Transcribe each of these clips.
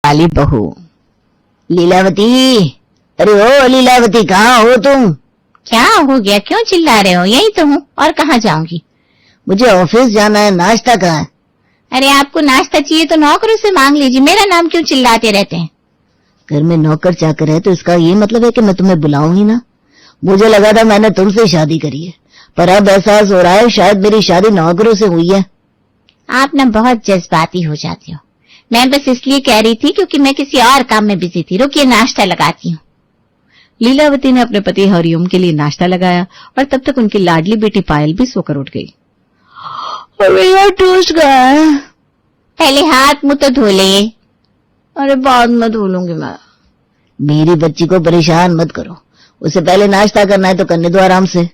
वाली बहू। लीलावती, अरे ओ लीलावती, कहाँ हो तुम? क्या हो गया, क्यों चिल्ला रहे हो? यही तो हूँ, और कहाँ जाऊंगी? मुझे ऑफिस जाना है, नाश्ता कहाँ है? अरे आपको नाश्ता चाहिए तो नौकरों से मांग लीजिए, मेरा नाम क्यों चिल्लाते रहते हैं? घर में नौकर चाकर है तो इसका ये मतलब है कि मैं तुम्हें बुलाऊं ही ना? मुझे लगा था मैंने तुमसे शादी करी है, पर अब एहसास हो रहा है शायद मेरी शादी नौकरों से हुई है। आप ना बहुत जज्बाती हो जाते हो। मैं बस इसलिए कह रही थी क्योंकि मैं किसी और काम में बिजी थी। रुकिए, नाश्ता लगाती हूँ। लीलावती ने अपने पति हरिओम के लिए नाश्ता लगाया और तब तक उनकी लाडली बेटी पायल भी सोकर उठ गई। अरे यार, टूट गया है। पहले हाथ मुंह तो धो ले। अरे बाद में धो लूंगी मैं। मेरी बच्ची को परेशान मत करो, उसे पहले नाश्ता करना है तो करने दो आराम से।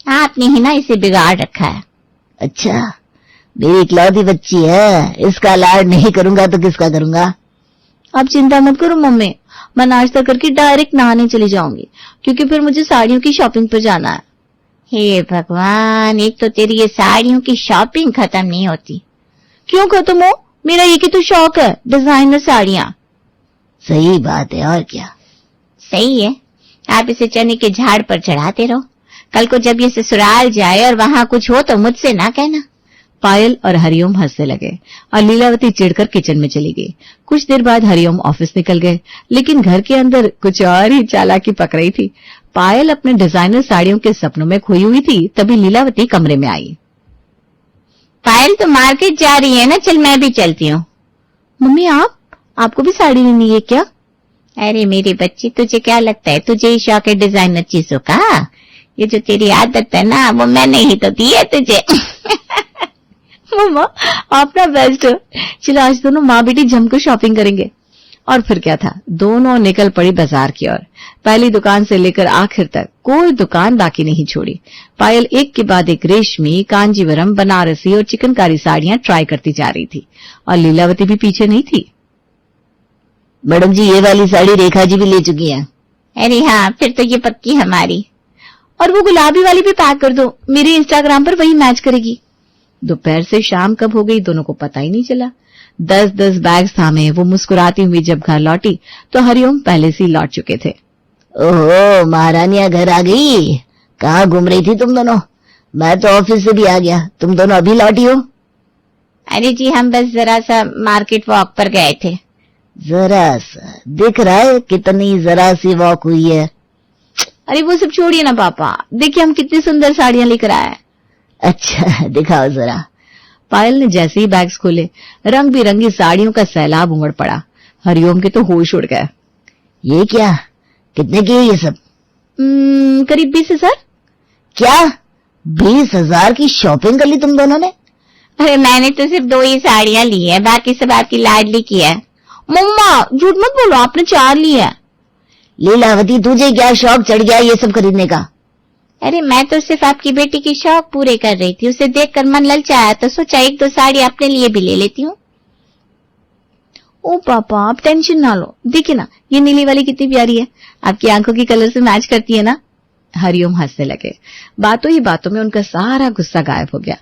आपने ही ना इसे बिगाड़ रखा है। अच्छा, मेरी इकलौती बच्ची है, इसका लाड नहीं करूंगा तो किसका करूंगा? आप चिंता मत करो मम्मी, मैं नाश्ता करके डायरेक्ट नहाने चली जाऊंगी क्योंकि फिर मुझे साड़ियों की शॉपिंग पर जाना है। हे भगवान, एक तो तेरी ये साड़ियों की शॉपिंग खत्म नहीं होती। क्यों खत्म हो? मेरा एक ही तो शौक है, डिजाइनर साड़ियां। सही बात है, और क्या? सही है, आप इसे चने के झाड़ पर चढ़ाते रहो। कल को जब ये ससुराल जाए और वहां कुछ हो तो मुझसे ना कहना। पायल और हरिओम हंसने लगे और लीलावती चिढ़कर किचन में चली गई। कुछ देर बाद हरिओम ऑफिस निकल गए, लेकिन घर के अंदर कुछ और ही चालाकी पक रही थी। पायल अपने डिजाइनर साड़ियों के सपनों में खोई हुई थी, तभी लीलावती कमरे में आई। पायल तो मार्केट जा रही है ना, चल मैं भी चलती हूँ। मम्मी, आपको भी साड़ी लेनी है क्या? अरे मेरी बच्ची, तुझे क्या लगता है तुझे ही शौक है डिजाइनर चीजों का? ये जो तेरी आदत है ना, वो मैंने ही तो दी है तुझे। मम्मा, आप ना बेस्ट हो। चलो आज दोनों माँ बेटी जमकर शॉपिंग करेंगे। और फिर क्या था, दोनों निकल पड़ी बाजार की ओर। पहली दुकान से लेकर आखिर तक कोई दुकान बाकी नहीं छोड़ी। पायल एक के बाद एक रेशमी, कांजीवरम, बनारसी और चिकनकारी साड़ियां ट्राई करती जा रही थी और लीलावती भी पीछे नहीं थी। मैडम जी, ये वाली साड़ी रेखा जी भी ले चुकी हैं। अरे हाँ, फिर तो ये पक्की हमारी। और वो गुलाबी वाली भी पैक कर दो, मेरे इंस्टाग्राम पर वही मैच करेगी। दोपहर से शाम कब हो गई दोनों को पता ही नहीं चला। 10-10 बैग थामे वो मुस्कुराती हुई जब घर लौटी तो हरिओम पहले से ही लौट चुके थे। ओहो, महारानिया घर आ गई। कहाँ घूम रही थी तुम दोनों? मैं तो ऑफिस से भी आ गया, तुम दोनों अभी लौटी हो? अरे जी, हम बस जरा सा मार्केट वॉक पर गए थे। जरा सा दिख रहा है, कितनी जरा सी वॉक हुई है। अरे वो सब छोड़िए ना पापा, देखिए हम कितनी सुंदर साड़ियां लेकर आए हैं। अच्छा, दिखाओ जरा। पायल ने जैसे ही बैग्स खोले, रंग बिरंगी साड़ियों का सैलाब उमड़ पड़ा। हरिओम के तो होश उड़ गए। ये क्या, कितने की है ये सब? करीब 20,000। क्या 20,000 की शॉपिंग कर ली तुम दोनों ने? अरे मैंने तो सिर्फ 2 ही साड़ियां ली है, बाकी सब आपकी लाडली की है। मम्मा झूठ मत बोलो, आपने 4 ली है। लीलावती, तुझे क्या शौक चढ़ गया ये सब खरीदने का? अरे मैं तो सिर्फ आपकी बेटी की शौक पूरे कर रही थी, उसे देखकर मन ललचाया तो सोचा 1-2 साड़ी अपने लिए भी ले लेती हूँ। ओ पापा, आप टेंशन ना लो, देखिए ना ये नीली वाली कितनी प्यारी है, आपकी आंखों की कलर से मैच करती है ना। हरिओम हंसने लगे। बातों ही बातों में उनका सारा गुस्सा गायब हो गया।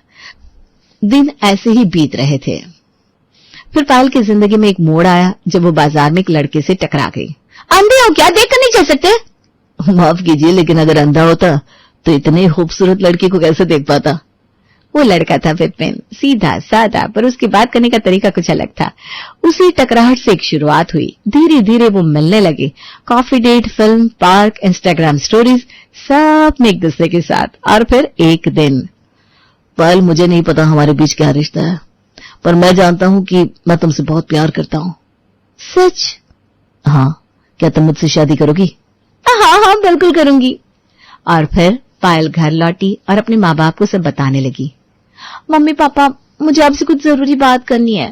दिन ऐसे ही बीत रहे थे। फिर पायल की जिंदगी में एक मोड़ आया जब वो बाजार में एक लड़के से टकरा गई। अंधे हो क्या, देखकर नहीं चल सकते? माफ कीजिए, लेकिन अगर अंधा होता तो इतने खूबसूरत लड़की को कैसे देख पाता? वो लड़का था विपिन, सीधा साधा, पर उसकी बात करने का तरीका कुछ अलग था। उसी टकराहट से एक शुरुआत हुई, धीरे धीरे वो मिलने लगे। Coffee date, film, park, Instagram stories, सब में एक दूसरे के साथ। और फिर एक दिन, पायल, मुझे नहीं पता हमारे बीच क्या रिश्ता है, पर मैं जानता हूँ कि मैं तुमसे बहुत प्यार करता हूँ। सच? हाँ, क्या तुम मुझसे शादी करोगी? हाँ हाँ, बिल्कुल करूंगी। और फिर पायल घर लौटी और अपने माँ बाप को सब बताने लगी। मम्मी पापा, मुझे आपसे कुछ जरूरी बात करनी है।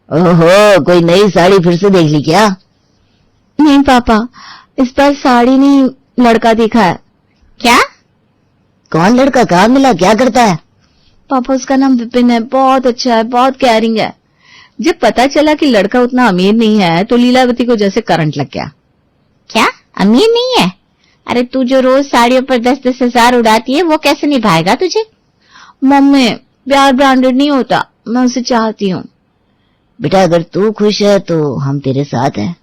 ओहो, कोई नई साड़ी फिर से देख ली क्या? नहीं पापा, इस बार साड़ी नहीं, लड़का देखा है। क्या? कौन लड़का, कहाँ मिला, क्या करता है? पापा, उसका नाम विपिन है, बहुत अच्छा है, बहुत केयरिंग है। जब पता चला कि लड़का उतना अमीर नहीं है तो लीलावती को जैसे करंट लग गया। क्या अमीर नहीं है? अरे तू जो रोज साड़ियों पर 10-10 हजार उड़ाती है, वो कैसे निभाएगा तुझे? मम्मी, प्यार ब्रांडेड नहीं होता, मैं उसे चाहती हूँ। बेटा अगर तू खुश है तो हम तेरे साथ हैं।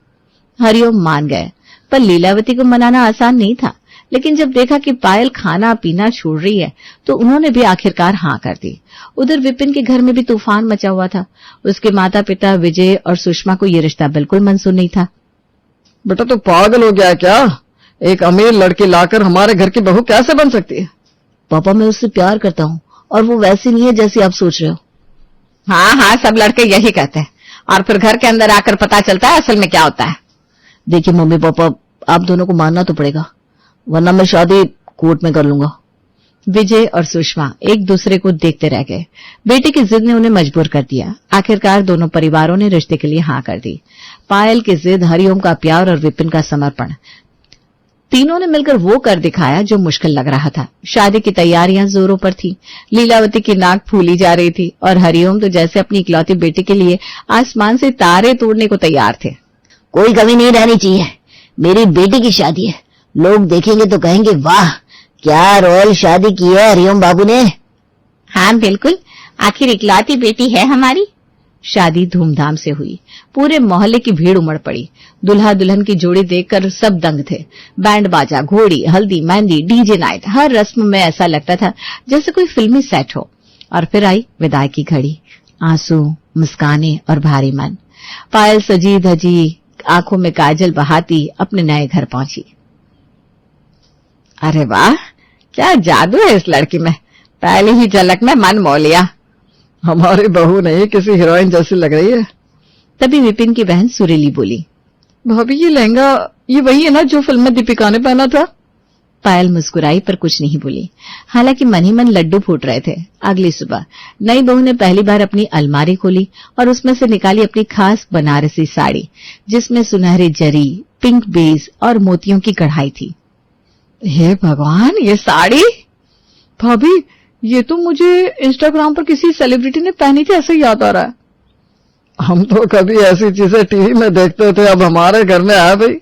हरिओम मान गए, पर लीलावती को मनाना आसान नहीं था। लेकिन जब देखा कि पायल खाना पीना छोड़ रही है तो उन्होंने भी आखिरकार हाँ कर दी। उधर विपिन के घर में भी तूफान मचा हुआ था। उसके माता पिता विजय और सुषमा को ये रिश्ता बिल्कुल मंजूर नहीं था। बेटा तो पागल हो गया है क्या? एक अमीर लड़की लाकर हमारे घर की बहू कैसे बन सकती है? पापा मैं उससे प्यार करता हूँ और वो वैसी नहीं है जैसी आप सोच रहे हो। हाँ हाँ, सब लड़के यही कहते हैं और फिर घर के अंदर आकर पता चलता है असल में क्या होता है। देखिए मम्मी पापा, आप दोनों को मानना तो पड़ेगा, वरना मैं शादी कोर्ट में कर लूंगा। विजय और सुषमा एक दूसरे को देखते रह गए। बेटे की जिद ने उन्हें मजबूर कर दिया। आखिरकार दोनों परिवारों ने रिश्ते के लिए हाँ कर दी। पायल की जिद, हरिओम का प्यार और विपिन का समर्पण, तीनों ने मिलकर वो कर दिखाया जो मुश्किल लग रहा था। शादी की तैयारियां जोरों पर थी। लीलावती की नाक फूली जा रही थी और हरिओम तो जैसे अपनी इकलौती बेटी के लिए आसमान से तारे तोड़ने को तैयार थे। कोई कमी नहीं रहनी चाहिए, मेरी बेटी की शादी है, लोग देखेंगे तो कहेंगे वाह क्या रॉयल शादी की है हरिओम बाबू ने। हाँ बिल्कुल, आखिर इकलौती बेटी है हमारी। शादी धूमधाम से हुई। पूरे मोहल्ले की भीड़ उमड़ पड़ी। दुल्हा दुल्हन की जोड़ी देखकर सब दंग थे। बैंड बाजा, घोड़ी, हल्दी, मेहंदी, डीजे नाइट, हर रस्म में ऐसा लगता था जैसे कोई फिल्मी सेट हो। और फिर आई विदाई की घड़ी। आंसू, मुस्काने और भारी मन। पायल सजी धजी, आंखों में काजल बहाती अपने नए घर पहुंची। अरे वाह, क्या जादू है इस लड़की में, पहली ही झलक में मन मोह लिया। हमारी बहू नहीं किसी हीरोइन जैसी लग रही है। तभी विपिन की बहन सुरीली बोली, भाभी ये लहंगा ये वही है ना जो फिल्म में दीपिका ने पहना था? पायल मुस्कुराई पर कुछ नहीं बोली। हालांकि मन ही मन लड्डू फूट रहे थे। अगली सुबह नई बहू ने पहली बार अपनी अलमारी खोली और उसमें से निकाली अपनी खास बनारसी साड़ी, जिसमें सुनहरी जरी, पिंक बेस और मोतियों की कढ़ाई थी। हे भगवान, ये साड़ी! भाभी ये तो मुझे इंस्टाग्राम पर किसी सेलिब्रिटी ने पहनी थी ऐसा याद आ रहा है। हम तो कभी ऐसी चीजें टीवी में देखते थे, अब हमारे घर में आया भाई।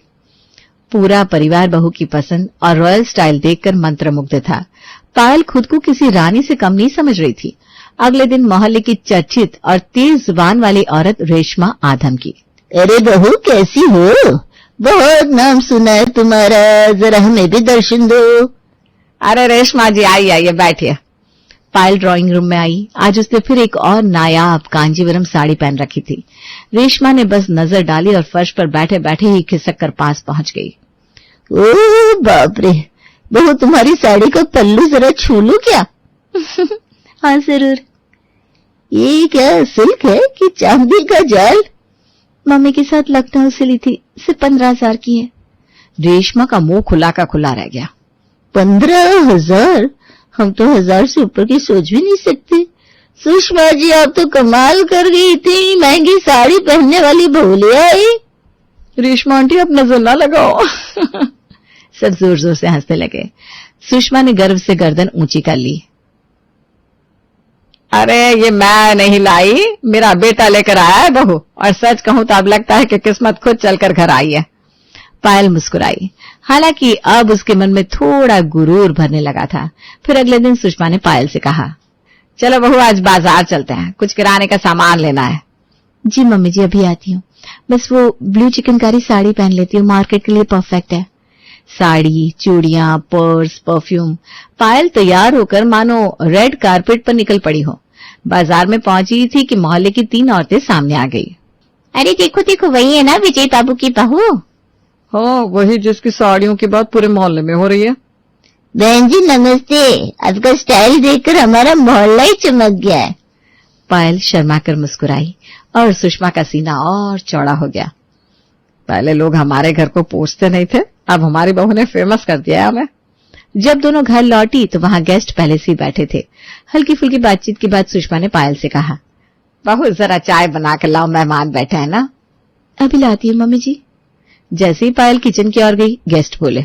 पूरा परिवार बहू की पसंद और रॉयल स्टाइल देखकर मंत्रमुग्ध था। पायल खुद को किसी रानी से कम नहीं समझ रही थी। अगले दिन मोहल्ले की चर्चित और तेज जुबान वाली औरत रेशमा आधम की। अरे बहू कैसी हो, बहुत नाम सुना है तुम्हारा, जरा हमें भी दर्शन दो। अरे रेशमा जी आइए आइए बैठिए। पायल ड्राइंग रूम में आई। आज उसने फिर एक और नायाब कांजीवरम साड़ी पहन रखी थी। रेशमा ने बस नजर डाली और फर्श पर बैठे बैठे ही खिसक कर पास पहुंच गई। ओह बाप रे, बहू तुम्हारी साड़ी का पल्लू जरा छू लूं क्या? हाँ जरूर। ये क्या सिल्क है कि चांदी का जाल? मम्मी के साथ लखनऊ से ली थी, सिर्फ 15,000 की है। रेशमा का मुंह खुला का खुला रह गया। 15,000? हम तो 1000 से ऊपर की सोच भी नहीं सकते। सुषमा जी आप तो कमाल कर गई, इतनी महंगी साड़ी पहनने वाली बहू ले आई। रेशमा आंटी अब नजर ना लगाओ। सब जोर जोर से हंसने लगे। सुषमा ने गर्व से गर्दन ऊंची कर ली। अरे ये मैं नहीं लाई, मेरा बेटा लेकर आया है बहू, और सच कहूं तो अब लगता है कि किस्मत खुद चलकर घर आई है। पायल मुस्कुराई। हालांकि अब उसके मन में थोड़ा गुरूर भरने लगा था। फिर अगले दिन सुषमा ने पायल से कहा, चलो बहू आज बाजार चलते हैं, कुछ किराने का सामान लेना है। जी मम्मी जी अभी आती हूँ, बस वो ब्लू चिकनकारी साड़ी पहन लेती हूँ, मार्केट के लिए परफेक्ट है। साड़ी, चूड़ियां, पर्स, परफ्यूम, पायल तैयार होकर मानो रेड कारपेट पर निकल पड़ी हो। बाजार में पहुंची थी कि मोहल्ले की 3 औरतें सामने आ गई। अरे देखो देखो, वही है ना विजय बाबू की बहू? हाँ वही जिसकी साड़ियों की बात पूरे मोहल्ले में हो रही है। बहन जी नमस्ते, आपका स्टाइल देखकर हमारा मोहल्ला ही चमक गया है। पायल शर्मा कर मुस्कुराई और सुषमा का सीना और चौड़ा हो गया। पहले लोग हमारे घर को पूछते नहीं थे, अब हमारी बहू ने फेमस कर दिया हमें। जब दोनों घर लौटी तो वहां गेस्ट पहले से ही बैठे थे। हल्की फुल्की बातचीत के बाद सुषमा ने पायल से कहा, बहू जरा चाय बना के लाओ, मेहमान बैठे हैं ना। अभी लाती हूँ मम्मी जी। जैसे ही पायल किचन की ओर गई, गेस्ट बोले,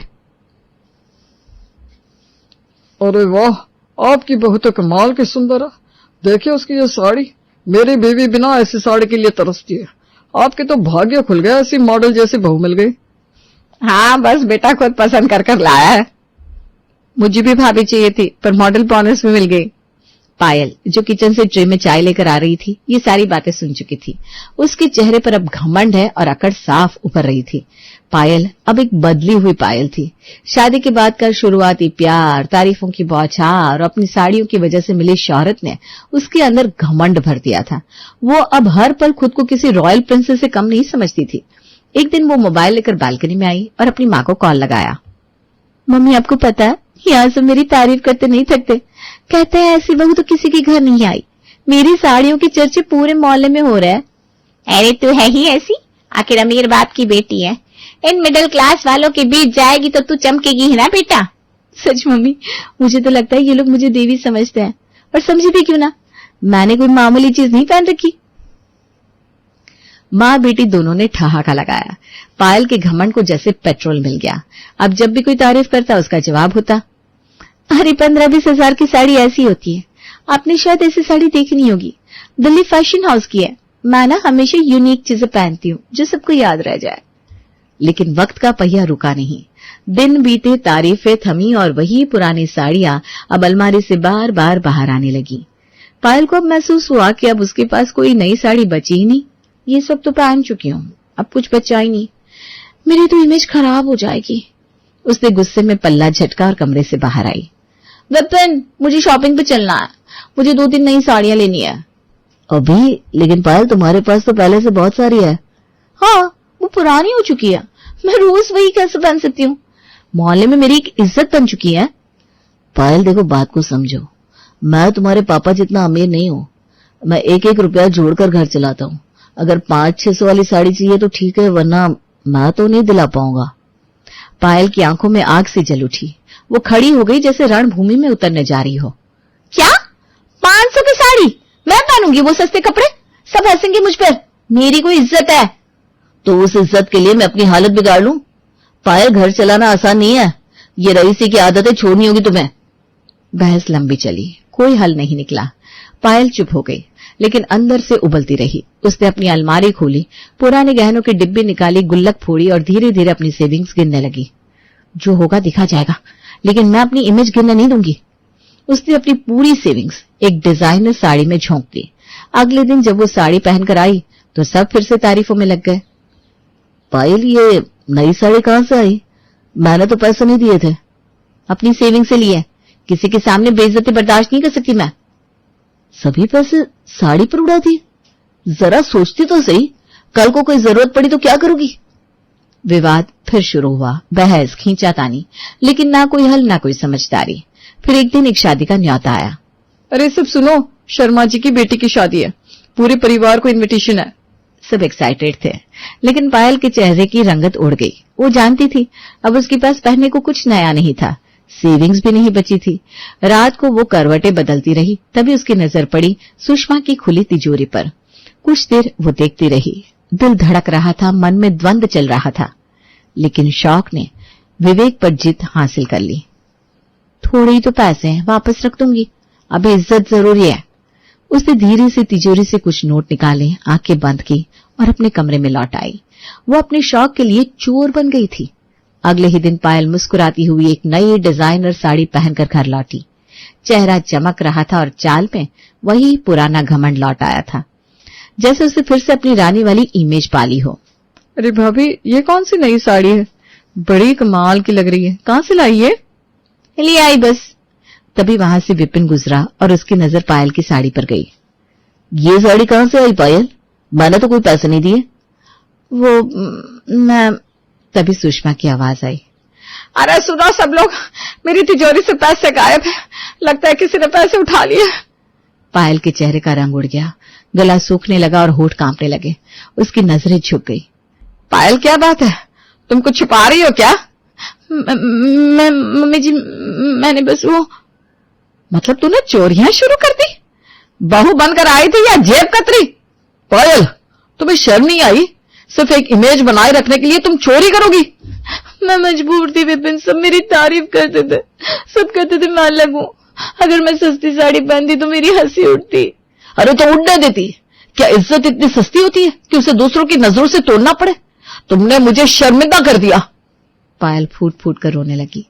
अरे वाह, आपकी बहू तो कमाल की सुंदर है। देखिए उसकी ये साड़ी, मेरी बीवी बिना ऐसी साड़ी के लिए तरसती है। आपके तो भाग्य खुल गया, ऐसी मॉडल जैसी बहू मिल गई। हाँ बस बेटा खुद पसंद कर कर लाया है। मुझे भी भाभी चाहिए थी पर मॉडल बोनस में मिल गई। पायल जो किचन से ट्रे में चाय लेकर आ रही थी, ये सारी बातें सुन चुकी थी। उसके चेहरे पर अब घमंड है और अकड़ साफ उभर रही थी। पायल अब एक बदली हुई पायल थी। शादी के बाद का शुरुआती प्यार, तारीफों की बौछार और अपनी साड़ियों की वजह से मिली शोहरत ने उसके अंदर घमंड भर दिया था। वो अब हर पल खुद को किसी रॉयल प्रिंसेस से कम नहीं समझती थी। एक दिन वो मोबाइल लेकर बालकनी में आई और अपनी माँ को कॉल लगाया। मम्मी, आपको पता है, यहाँ से मेरी तारीफ करते नहीं थकते। कहते हैं ऐसी बहू तो किसी के घर नहीं आई। मेरी साड़ियों के चर्चे पूरे मोहल्ले में हो रहे हैं। अरे तू है ही ऐसी, आखिर अमीर बाप की बेटी है। इन मिडिल क्लास वालों के बीच जाएगी तो तू चमकेगी ही ना बेटा। सच मम्मी, मुझे तो लगता है ये लोग मुझे देवी समझते हैं, और समझे भी क्यों ना, मैंने कोई मामूली चीज नहीं पहन रखी। माँ बेटी दोनों ने ठहाका लगाया। पायल के घमंड को जैसे पेट्रोल मिल गया। अब जब भी कोई तारीफ करता उसका जवाब होता, अरे 15-20 हजार की साड़ी ऐसी होती है, आपने शायद ऐसी साड़ी देखी नहीं होगी। दिल्ली फैशन हाउस की है। मैं ना हमेशा यूनिक चीजें पहनती हूँ जो सबको याद रह जाए। लेकिन वक्त का पहिया रुका नहीं। दिन बीते, तारीफें थमी और वही पुरानी साड़ियां अब अलमारी से बार बार बाहर आने लगी। पायल को अब महसूस हुआ कि अब उसके पास कोई नई साड़ी बची ही नहीं। ये सब तो पहन चुकी हूँ, अब कुछ बचा ही नहीं, मेरी तो इमेज खराब हो जाएगी। उसने गुस्से में पल्ला झटका और कमरे से बाहर आई। विपिन, मुझे शॉपिंग पे चलना है, मुझे 2-3 नई साड़ियां लेनी है। अभी? लेकिन पायल, तुम्हारे पास तो पहले से बहुत सारी है। हाँ, वो पुरानी हो चुकी है, मैं रोज वही कैसे पहन सकती हूँ? मोहल्ले में मेरी एक इज्जत बन चुकी है। पायल देखो, बात को समझो। मैं तुम्हारे पापा जितना अमीर नहीं हूँ। मैं 1-1 रुपया जोड़कर घर चलाता हूँ। अगर 500-600 वाली साड़ी चाहिए तो ठीक है, वरना मैं तो नहीं दिला पाऊंगा। पायल की आंखों में आग से जल उठी। वो खड़ी हो गई जैसे रणभूमि में उतरने जा रही हो। क्या? 500 की साड़ी मैं पहनूंगी? वो सस्ते कपड़े? सब हंसेंगे मुझ पर। मेरी कोई इज्जत है। तो उस इज्जत के लिए मैं अपनी हालत बिगाड़ लूं? पायल, घर चलाना आसान नहीं है। ये रईसी की आदतें छोड़नी होगी तुम्हें। बहस लंबी चली, कोई हल नहीं निकला। पायल चुप हो गई, लेकिन अंदर से उबलती रही। उसने अपनी अलमारी खोली, पुराने गहनों की डिब्बी निकाली, गुल्लक फोड़ी और धीरे धीरे अपनी सेविंग्स गिनने लगी। जो होगा दिखा जाएगा, लेकिन मैं अपनी इमेज गिरने नहीं दूंगी। उसने अपनी पूरी सेविंग्स एक डिजाइनर साड़ी में झोंक दी। अगले दिन जब वो साड़ी पहनकर आई तो सब फिर से तारीफों में लग गए। पायल, ये नई साड़ी कहां से आई? मैंने तो पैसे नहीं दिए थे। अपनी सेविंग से लिए। किसी के सामने बेइज्जती बर्दाश्त नहीं कर सकती मैं। सभी पैसे साड़ी पर उड़ा दिए? जरा सोचती तो सही, कल को कोई जरूरत पड़ी तो क्या करोगी? विवाद फिर शुरू हुआ, बहस, खींचातानी, लेकिन ना कोई हल ना कोई समझदारी। फिर एक दिन एक शादी का न्योता आया। अरे सब सुनो, शर्मा जी की बेटी की शादी है, पूरे परिवार को इनविटेशन है। सब एक्साइटेड थे, लेकिन पायल के चेहरे की रंगत उड़ गई। वो जानती थी अब उसके पास पहनने को कुछ नया नहीं था, सेविंग्स भी नहीं बची थी। रात को वो करवटें बदलती रही, तभी उसकी नजर पड़ी सुषमा की खुली तिजोरी पर। कुछ देर वो देखती रही। दिल धड़क रहा था, मन में द्वंद चल रहा था, लेकिन शौक ने विवेक पर जीत हासिल कर ली। थोड़े ही तो पैसे हैं, वापस रख दूंगी, अभी इज्जत जरूरी है। उसने धीरे से तिजोरी से कुछ नोट निकाले, आंखें बंद की और अपने कमरे में लौट आई। वो अपने शौक के लिए चोर बन गई थी। अगले ही दिन पायल मुस्कुराती हुई एक नई डिजाइनर साड़ी पहनकर घर लौटी। चेहरा चमक रहा था और चाल में वही पुराना घमंड लौट आया था, जैसे उसे फिर से अपनी रानी वाली इमेज पाली हो। अरे भाभी, ये कौन सी नई साड़ी है? बड़ी कमाल की लग रही है, कहां से लाई है? ले आई बस। तभी वहां से विपिन गुजरा और उसकी नजर पायल की साड़ी पर गई। ये साड़ी कहां से आई पायल? मैंने तो कोई पैसे नहीं दिए। वो मैं। तभी सुषमा की आवाज आई। अरे सुनो सब लोग, मेरी तिजोरी से पैसे गायब है, लगता है किसी ने पैसे उठा लिए। पायल के चेहरे का रंग उड़ गया, गला सूखने लगा और होठ कांपने लगे। उसकी नजरें झुक गई। पायल, क्या बात है, तुम कुछ छुपा रही हो क्या? मम्मी जी, मैंने बस वो। मतलब तूने चोरियां शुरू कर दी? बहू बनकर आई थी या जेब कतरी? पायल, तुम्हें शर्म नहीं आई? सिर्फ एक इमेज बनाए रखने के लिए तुम चोरी करोगी? मैं मजबूर थी विपिन, सब मेरी तारीफ करते थे, सब कहते थे मैं अलग हूँ। अगर मैं सस्ती साड़ी पहनती तो मेरी हंसी उठती। अरे तो उड़ने देती। क्या इज्जत इतनी सस्ती होती है कि उसे दूसरों की नजरों से तोड़ना पड़े? तुमने मुझे शर्मिंदा कर दिया। पायल फूट फूट कर रोने लगी।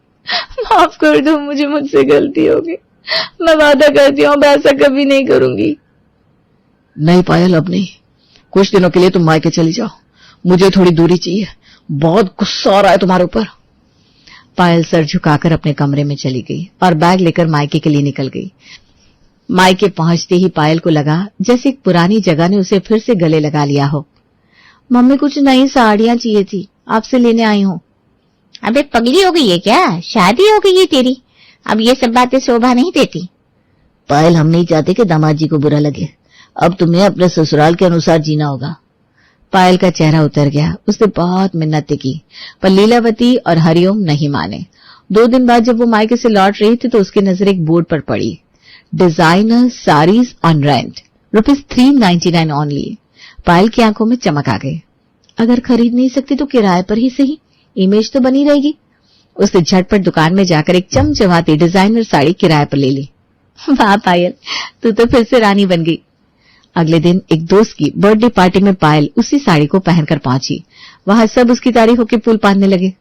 माफ कर दो मुझे, मुझसे गलती हो गई। मैं वादा करती हूँ अब ऐसा कभी नहीं करूंगी। नहीं पायल, अब नहीं। कुछ दिनों के लिए तुम मायके चली जाओ, मुझे थोड़ी दूरी चाहिए। बहुत गुस्सा आ रहा है तुम्हारे ऊपर। पायल सर झुकाकर अपने कमरे में चली गई और बैग लेकर मायके के लिए निकल गई। मायके पहुंचते ही पायल को लगा जैसे एक पुरानी जगह ने उसे फिर से गले लगा लिया हो। मम्मी कुछ नई साड़ियां चाहिए थी, आपसे लेने आई हूँ। अबे पगली हो गई है क्या? शादी हो गई है तेरी? अब ये सब बातें शोभा नहीं देती। पायल, हम नहीं चाहते कि दामाद जी को बुरा लगे। अब तुम्हें अपने ससुराल के अनुसार जीना होगा। पायल का चेहरा उतर गया। उसने बहुत मिन्नतें की पर लीलावती और हरिओम नहीं माने। 2 दिन बाद जब वो मायके से लौट रही थी तो उसकी नजर एक बोर्ड पर पड़ी, designer saris on rent, ₹399 only. Payal की आंखों में चमक आ गई। अगर खरीद नहीं सकती तो किराए पर ही सही, इमेज तो बनी रहेगी। उसने झटपट दुकान में जाकर एक चमचमाती डिजाइनर साड़ी किराए पर ले ली। वाह पायल, तू तो फिर से रानी बन गई। अगले दिन एक दोस्त की बर्थडे पार्टी में पायल उसी साड़ी को पहनकर पहुंची। वहां सब उसकी तारीफों के पुल बांधने लगे।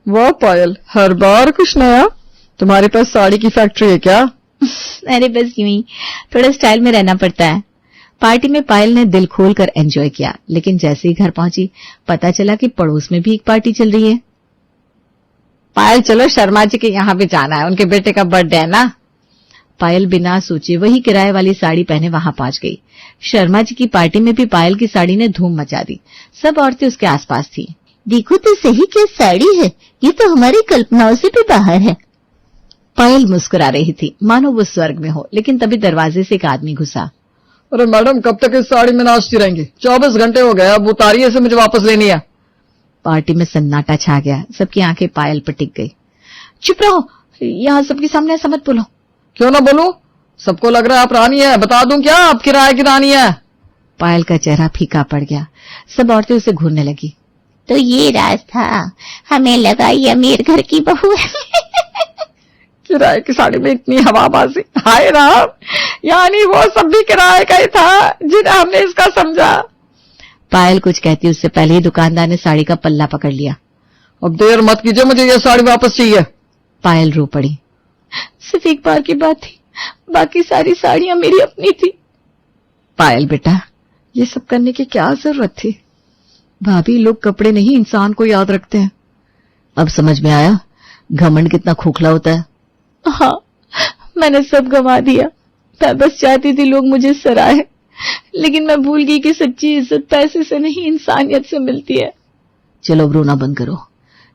वाह पायल, हर बार कुछ नया। तुम्हारे पास साड़ी की फैक्ट्री है क्या? अरे बस यूं ही, थोड़ा स्टाइल में रहना पड़ता है। पार्टी में पायल ने दिल खोलकर एंजॉय किया, लेकिन जैसे ही घर पहुंची पता चला कि पड़ोस में भी एक पार्टी चल रही है। पायल चलो, शर्मा जी के यहाँ भी जाना है, उनके बेटे का बर्थडे है ना। पायल बिना सोचे वही किराए वाली साड़ी पहने वहां पहुंच गई। शर्मा जी की पार्टी में भी पायल की साड़ी ने धूम मचा दी। सब औरतें उसके आसपास थी। देखो तो सही क्या साड़ी है, ये तो हमारी कल्पनाओं से भी बाहर है। पायल मुस्कुरा रही थी मानो वो स्वर्ग में हो, लेकिन तभी दरवाजे से एक आदमी घुसा। अरे मैडम, कब तक इस साड़ी में नाचती रहेंगी? 24 घंटे हो गए, अब उतारिए से, मुझे वापस लेनी है। पार्टी में सन्नाटा छा गया। सबकी आंखें पायल पर टिक गई। चुप रहो, यहाँ सबके सामने ऐसा मत बोलो। क्यों ना बोलूं? सबको लग रहा है आप रानी है। बता दूं क्या आप किराए की रानी है? पायल का चेहरा फीका पड़ गया। सब औरतें उसे घूरने लगी। तो ये राज था, हमें लगा ये अमीर घर की बहू है। किराए की साड़ी में इतनी हवाबाजी, हाय राम, यानी वो सब भी किराए का ही था जिन्हें हमने इसका समझा। पायल कुछ कहती उससे पहले ही दुकानदार ने साड़ी का पल्ला पकड़ लिया। अब देर मत कीजिए, मुझे ये साड़ी वापस चाहिए। पायल रो पड़ी। सिर्फ एक बार की बात थी, बाकी सारी साड़ियां मेरी अपनी थी। पायल बेटा, ये सब करने की क्या जरूरत थी? भाभी, लोग कपड़े नहीं इंसान को याद रखते हैं। अब समझ में आया घमंड कितना खोखला होता है। हाँ, मैंने सब गंवा दिया। मैं बस चाहती थी लोग मुझे सराहे, लेकिन मैं भूल गई कि सच्ची इज्जत पैसे से नहीं इंसानियत से मिलती है। चलो अब रोना बंद करो।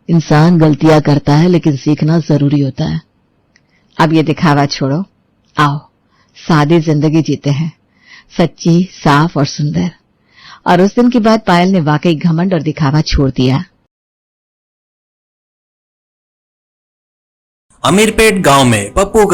इंसान गलतियां करता है, लेकिन सीखना जरूरी होता है। अब ये दिखावा छोड़ो, आओ सादी जिंदगी जीते हैं, सच्ची, साफ और सुंदर। और उस दिन के बाद पायल ने वाकई घमंड और दिखावा छोड़ दिया। अमीरपेट गांव में पप्पू